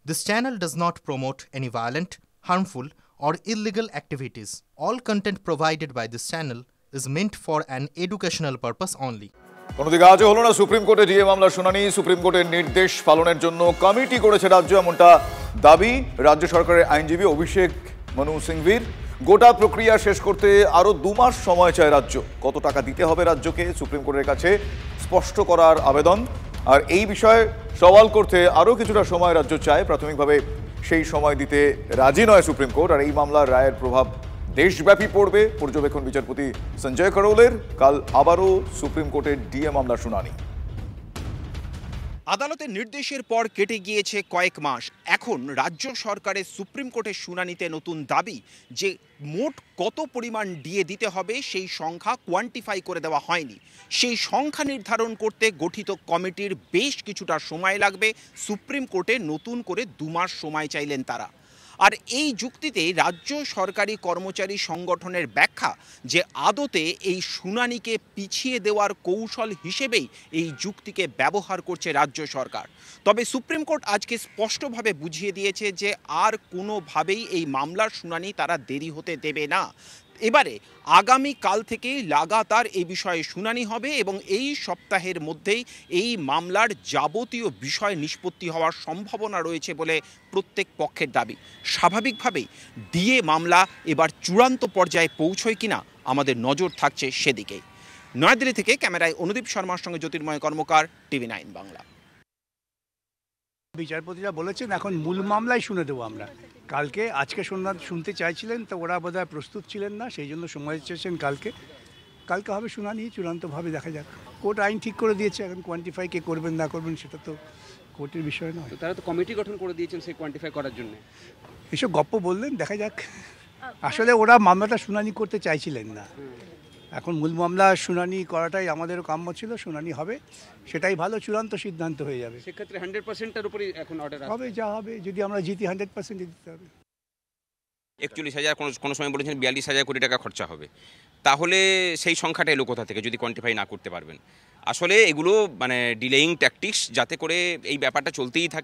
This channel does not promote any violent, harmful, or illegal activities. All content provided by this channel is meant for an educational purpose only. অন্যদিকে আজও হলো না supreme কোর্টে DA মামলার শুনানি। Supreme কোর্টের নির্দেশ পালনের জন্য কমিটি করেছে রাজ্য, এমনটা দাবি রাজ্য সরকারের আইনজীবী অভিষেক মনু সিংভির। গোটা প্রক্রিয়া শেষ করতে আরও 2 মাস সময় চায় রাজ্য। কত টাকা দিতে হবে রাজ্যকে সুপ্রিম কোর্টের কাছে স্পষ্ট করার আবেদন, আর এই বিষয়ে সওয়াল করতে আরও কিছুটা সময় রাজ্য চায়। প্রাথমিকভাবে সেই সময় দিতে রাজি নয় সুপ্রিম কোর্ট। আর এই মামলার রায়ের প্রভাব দেশব্যাপী পড়বে পর্যবেক্ষণ বিচারপতি সঞ্জয় করৌলের। কাল আবারও সুপ্রিম কোর্টের ডিএ মামলার শুনানি। আদালতের নির্দেশের পর কেটে গিয়েছে কয়েক মাস। এখন রাজ্য সরকারের সুপ্রিম কোর্টের শুনানিতে নতুন দাবি যে মোট কত পরিমাণ ডিএ দিতে হবে সেই সংখ্যা কোয়ান্টিফাই করে দেওয়া হয়নি। সেই সংখ্যা নির্ধারণ করতে গঠিত কমিটির বেশ কিছুটা সময় লাগবে। সুপ্রিম কোর্টে নতুন করে 2 মাস সময় চাইলেন তারা। আর এই যুক্তিতে রাজ্য সরকারি কর্মচারী সংগঠনের ব্যাখ্যা যে আদতে এই শুনানিকে পিছিয়ে দেওয়ার কৌশল হিসেবেই এই যুক্তিকে ব্যবহার করছে রাজ্য সরকার। তবে সুপ্রিম কোর্ট আজকে স্পষ্টভাবে বুঝিয়ে দিয়েছে যে আর কোনোভাবেই এই মামলার শুনানি তারা দেরি হতে দেবে না। এবারে আগামী কাল থেকেই লাগাতার এই বিষয়ে শুনানি হবে এবং এই সপ্তাহের মধ্যেই এই মামলার যাবতীয় বিষয় নিষ্পত্তি হওয়ার সম্ভাবনা রয়েছে বলে প্রত্যেক পক্ষের দাবি। স্বাভাবিকভাবেই ডিএ মামলা এবার চূড়ান্ত পর্যায়ে পৌঁছয় কিনা আমাদের নজর থাকছে সেদিকেই। নয়াদিল্লি থেকে ক্যামেরায় অনুদীপ শর্মার সঙ্গে জ্যোতির্ময় কর্মকার, TV9 বাংলা। বিচারপতিরা বলেছেন এখন মূল মামলাই শুনে দেবো আমরা কালকে। আজকে শুনতে চাইছিলেন তো ওরা বোধহয় প্রস্তুত ছিলেন না, সেই জন্য সময় চেয়েছেন কালকে হবে শুনানি। চূড়ান্তভাবে দেখা যাক। কোর্ট আইন ঠিক করে দিয়েছে, এখন কোয়ান্টিফাই কে করবেন না করবেন সেটা তো কোর্টের বিষয় নয়। তারা তো কমিটি গঠন করে দিয়েছেন সেই কোয়ান্টিফাই করার জন্য। এসব গপ্প বললেন, দেখা যাক। আসলে ওরা মামলাটা শুনানি করতে চাইছিলেন না। এখন মূল মামলা শুনানি করাটাই আমাদেরও কাম্য ছিল। শুনানি হবে, সেটাই ভালো, চূড়ান্ত সিদ্ধান্ত হয়ে যাবে। সেক্ষেত্রে 100%-এর উপরই এখন অর্ডার হবে, যা হবে। যদি আমরা জিতি 100% দিতে হবে। 41,000 কোনো সময় বলেছেন 42,000 কোটি টাকা খরচা হবে। তাহলে সেই সংখ্যাটা এলো কোথা থেকে যদি কোয়ান্টিফাই না করতে পারবেন? আসলে এগুলো মানে ডিলেইং ট্যাকটিক্স, যাতে করে এই ব্যাপারটা চলতেই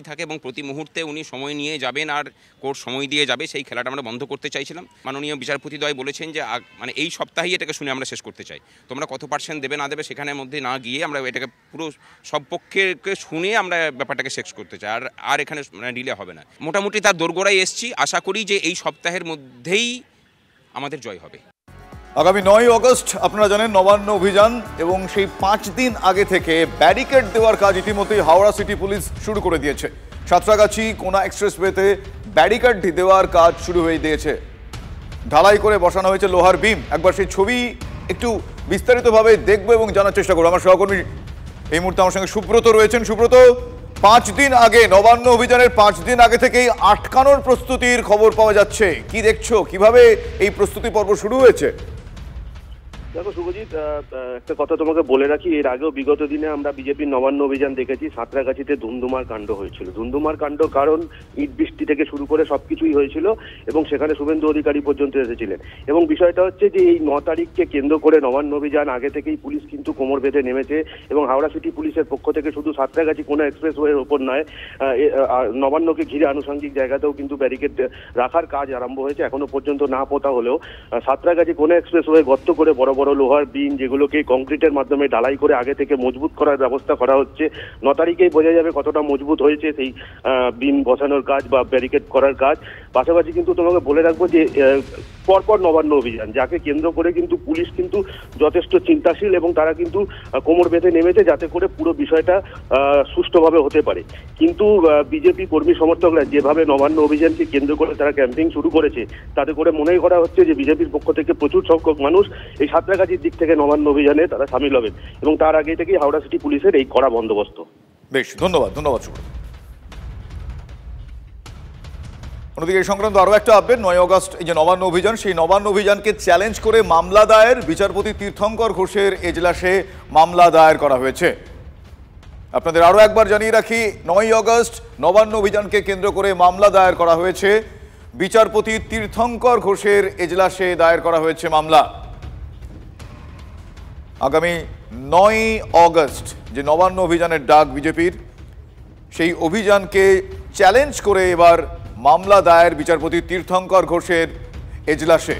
থাকে এবং প্রতি মুহূর্তে উনি সময় নিয়ে যাবেন আর কোর্ট সময় দিয়ে যাবে। সেই খেলাটা আমরা বন্ধ করতে চাইছিলাম। মাননীয় বিচারপতিদ্বয় বলেছেন যে মানে এই সপ্তাহেই এটাকে শুনে আমরা শেষ করতে চাই। তোমরা কত পার্সেন্ট দেবে না দেবে সেখানের মধ্যে না গিয়ে আমরা এটাকে পুরো সব পক্ষকে শুনে আমরা ব্যাপারটাকে শেষ করতে চাই। আর এখানে মানে ডিলে হবে না। মোটামুটি তার দোরগোড়ায় এসছি। আশা করি যে এই সপ্তাহের মধ্যেই আমাদের জয় হবে। আগামী 9 আগস্ট আপনারা জানেন নবান্ন অভিযান, এবং সেই 5 দিন আগে থেকে ব্যারিকেড দেওয়ার কাজ ইতিমধ্যেই হাওড়া সিটি পুলিশ শুরু করে দিয়েছে। সাঁতরাগাছি কোনা এক্সপ্রেসওয়েতে ব্যারিকেড দেওয়ার কাজ শুরু হয়ে দিয়েছে। ঢালাই করে বসানো হয়েছে লোহার বিম। একবার সেই ছবি একটু বিস্তারিতভাবে দেখবো এবং জানার চেষ্টা করবো। আমার সহকর্মী এই মুহূর্তে আমার সঙ্গে সুব্রত রয়েছেন। সুব্রত, 5 দিন আগে নবান্ন অভিযানের 5 দিন আগে থেকেই আটকানোর প্রস্তুতির খবর পাওয়া যাচ্ছে। কি দেখছো, কিভাবে এই প্রস্তুতি পর্ব শুরু হয়েছে? দেখো শুভজিৎ, একটা কথা তোমাকে বলে রাখি, এর আগেও বিগত দিনে আমরা বিজেপির নবান্ন অভিযান দেখেছি। সাঁতরাগাছিতে ধুমধুমার কাণ্ড হয়েছিল। ধুমধুমার কাণ্ড কারণ ইট বৃষ্টি থেকে শুরু করে সবকিছুই হয়েছিল এবং সেখানে শুভেন্দু অধিকারী পর্যন্ত এসেছিলেন। এবং বিষয়টা হচ্ছে যে এই 9 তারিখকে কেন্দ্র করে নবান্ন অভিযান আগে থেকেই পুলিশ কিন্তু কোমর বেঁধে নেমেছে এবং হাওড়া সিটি পুলিশের পক্ষ থেকে শুধু সাঁতরাগাছি কোনা এক্সপ্রেসওয়ের ওপর নয়, নবান্নকে ঘিরে আনুষঙ্গিক জায়গাতেও কিন্তু ব্যারিকেড রাখার কাজ আরম্ভ হয়েছে। এখনো পর্যন্ত না পোতা হলেও সাঁতরাগাছি কোনা এক্সপ্রেসওয়ে গর্ত করে বড় বড় লোহার বিম, যেগুলোকে কংক্রিটের মাধ্যমে ঢালাই করে আগে থেকে মজবুত করার ব্যবস্থা করা হচ্ছে। 9 তারিখেই বোঝা যাবে কতটা মজবুত হয়েছে সেই বিম বসানোর কাজ বা ব্যারিকেড করার কাজ। পাশাপাশি কিন্তু তোমাকে বলে রাখবো যে পরপর নবান্ন অভিযান, যাকে কেন্দ্র করে কিন্তু পুলিশ কিন্তু যথেষ্ট চিন্তাশীল এবং তারা কিন্তু কোমর বেঁধে নেমেছে যাতে করে পুরো বিষয়টা সুষ্ঠুভাবে হতে পারে। কিন্তু বিজেপি কর্মী সমর্থকরা যেভাবে নবান্ন অভিযানকে কেন্দ্র করে তারা ক্যাম্পেইন শুরু করেছে, তাতে করে মনেই করা হচ্ছে যে বিজেপির পক্ষ থেকে প্রচুর সংখ্যক মানুষ এই সাঁতরাগাছির দিক থেকে নবান্ন অভিযানে তারা সামিল হবেন এবং তার আগে থেকেই হাওড়া সিটি পুলিশের এই কড়া বন্দোবস্ত। বেশ, ধন্যবাদ সুব্রত। অন্যদিকে এই সংক্রান্ত আরও একটা আপডেট। 9 আগস্ট এই যে নবান্ন অভিযান, সেই নবান্ন অভিযানকে চ্যালেঞ্জ করে মামলা দায়ের। বিচারপতি তীর্থঙ্কর ঘোষের এজলাসে মামলা দায়ের করা হয়েছে। আপনাদের আরও একবার জানিয়ে রাখি, 9 আগস্ট নবান্ন অভিযানকে কেন্দ্র করে মামলা দায়ের করা হয়েছে। বিচারপতি তীর্থঙ্কর ঘোষের এজলাসে দায়ের করা হয়েছে মামলা। আগামী 9 আগস্ট যে নবান্ন অভিযানের ডাক বিজেপির, সেই অভিযানকে চ্যালেঞ্জ করে এবার মামলা দায়ের বিচারপতি তীর্থঙ্কর ঘোষের এজলাসে।